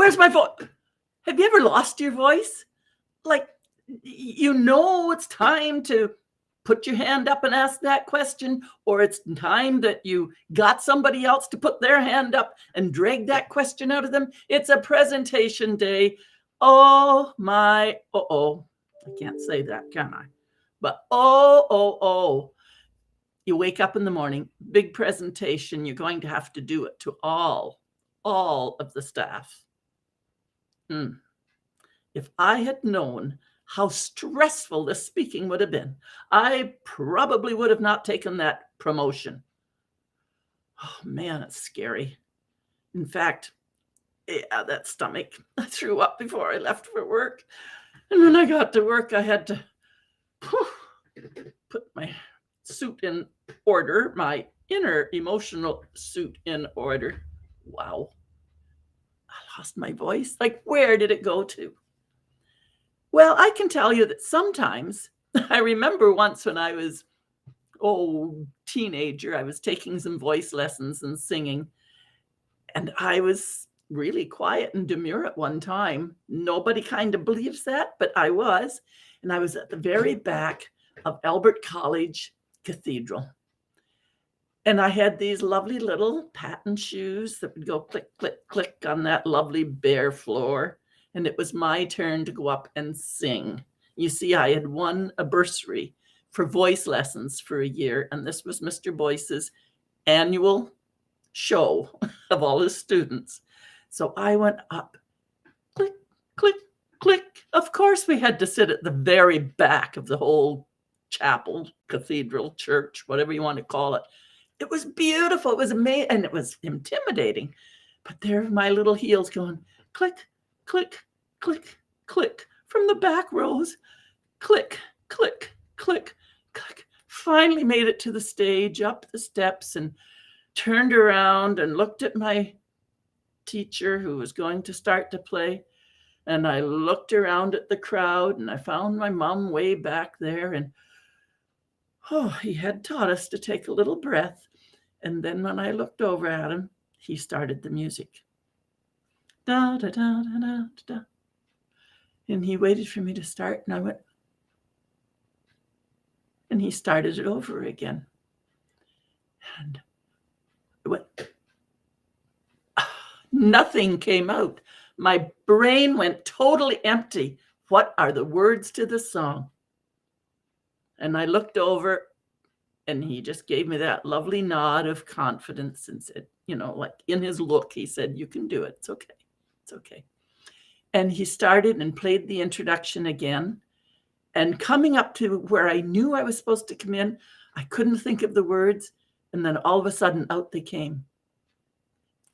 Where's my voice? Have you ever lost your voice? Like, it's time to put your hand up and ask that question, or it's time that you got somebody else to put their hand up and drag that question out of them. It's a presentation day. Oh my, I can't say that, can I? But you wake up in the morning, big presentation, you're going to have to do it to all of the staff. If I had known how stressful this speaking would have been, I probably would have not taken that promotion. Oh man, it's scary. In fact, that stomach, I threw up before I left for work. And when I got to work, I had to put my suit in order, my inner emotional suit in order. Wow. I lost my voice. Like, where did it go to? Well, I can tell you that sometimes, I remember once when I was, teenager, I was taking some voice lessons and singing, and I was really quiet and demure at one time. Nobody kind of believes that, but I was. And I was at the very back of Albert College Cathedral. And I had these lovely little patent shoes that would go click, click, click on that lovely bare floor. And it was my turn to go up and sing. You see, I had won a bursary for voice lessons for a year. And this was Mr. Boyce's annual show of all his students. So I went up, click, click, click. Of course, we had to sit at the very back of the whole chapel, cathedral, church, whatever you want to call it. It was beautiful. It was amazing. And it was intimidating. But there were my little heels going, click, click, click, click. From the back rows, click, click, click, click. Finally made it to the stage, up the steps, and turned around and looked at my teacher who was going to start to play. And I looked around at the crowd, and I found my mom way back there. And he had taught us to take a little breath. And then when I looked over at him, he started the music. Da, da, da, da, da, da. And he waited for me to start, and I went, and he started it over again. And it went, nothing came out. My brain went totally empty. What are the words to the song? And I looked over, and he just gave me that lovely nod of confidence and said, like in his look, he said, you can do it. It's okay. It's okay. And he started and played the introduction again. And coming up to where I knew I was supposed to come in, I couldn't think of the words. And then all of a sudden out they came.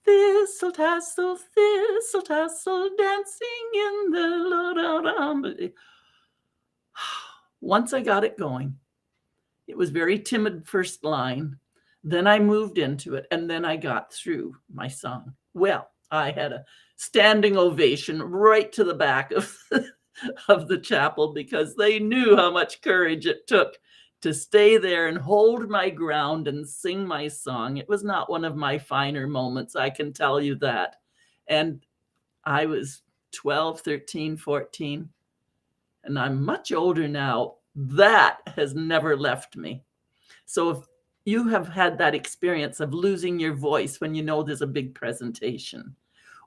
Thistle tassel, dancing in the... Once I got it going, it was very timid first line. Then I moved into it, and then I got through my song. Well, I had a standing ovation right to the back of the chapel, because they knew how much courage it took to stay there and hold my ground and sing my song. It was not one of my finer moments, I can tell you that. And I was 12, 13, 14, and I'm much older now. That has never left me. So if you have had that experience of losing your voice when you know there's a big presentation,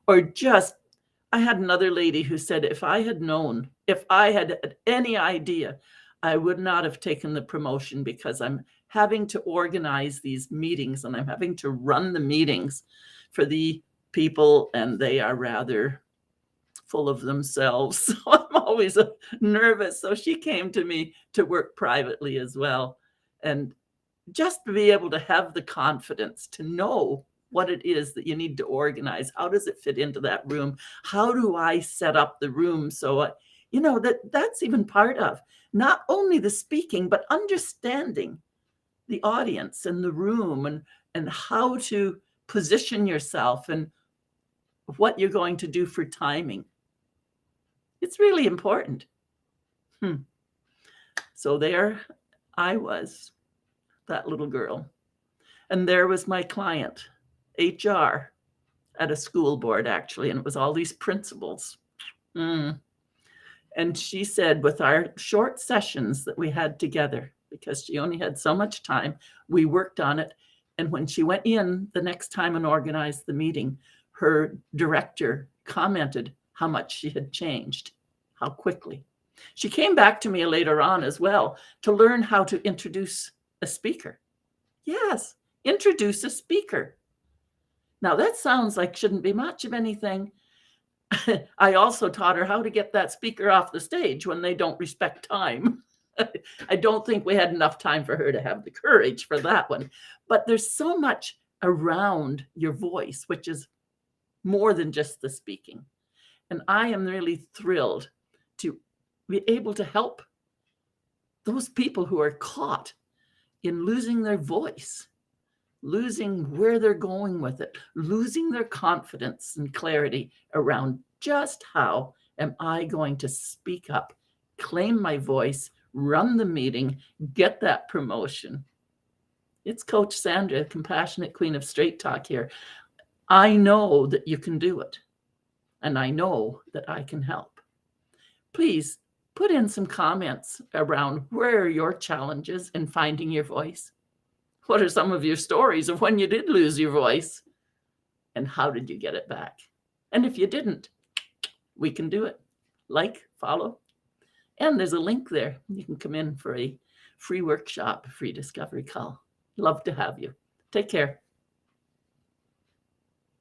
or just, I had another lady who said, if I had known, if I had any idea, I would not have taken the promotion, because I'm having to organize these meetings and I'm having to run the meetings for the people, and they are rather full of themselves. So I'm always nervous. So she came to me to work privately as well. And just to be able to have the confidence to know what it is that you need to organize. How does it fit into that room? How do I set up the room? So, that's even part of not only the speaking, but understanding the audience and the room, and how to position yourself and what you're going to do for timing. It's really important. So there I was, that little girl. And there was my client, HR, at a school board, actually, and it was all these principals. And she said, with our short sessions that we had together, because she only had so much time, we worked on it. And when she went in the next time and organized the meeting, her director commented how much she had changed, how quickly. She came back to me later on as well to learn how to introduce a speaker. Yes, introduce a speaker. Now that sounds like shouldn't be much of anything. I also taught her how to get that speaker off the stage when they don't respect time. I don't think we had enough time for her to have the courage for that one. But there's so much around your voice, which is more than just the speaking. And I am really thrilled to be able to help those people who are caught in losing their voice, losing where they're going with it, losing their confidence and clarity around just how am I going to speak up, claim my voice, run the meeting, get that promotion. It's Coach Sandra, compassionate queen of straight talk here. I know that you can do it, and I know that I can help. Please put in some comments around where are your challenges in finding your voice. What are some of your stories of when you did lose your voice? And how did you get it back? And if you didn't, we can do it. Like, follow. And there's a link there. You can come in for a free workshop, free discovery call. Love to have you. Take care.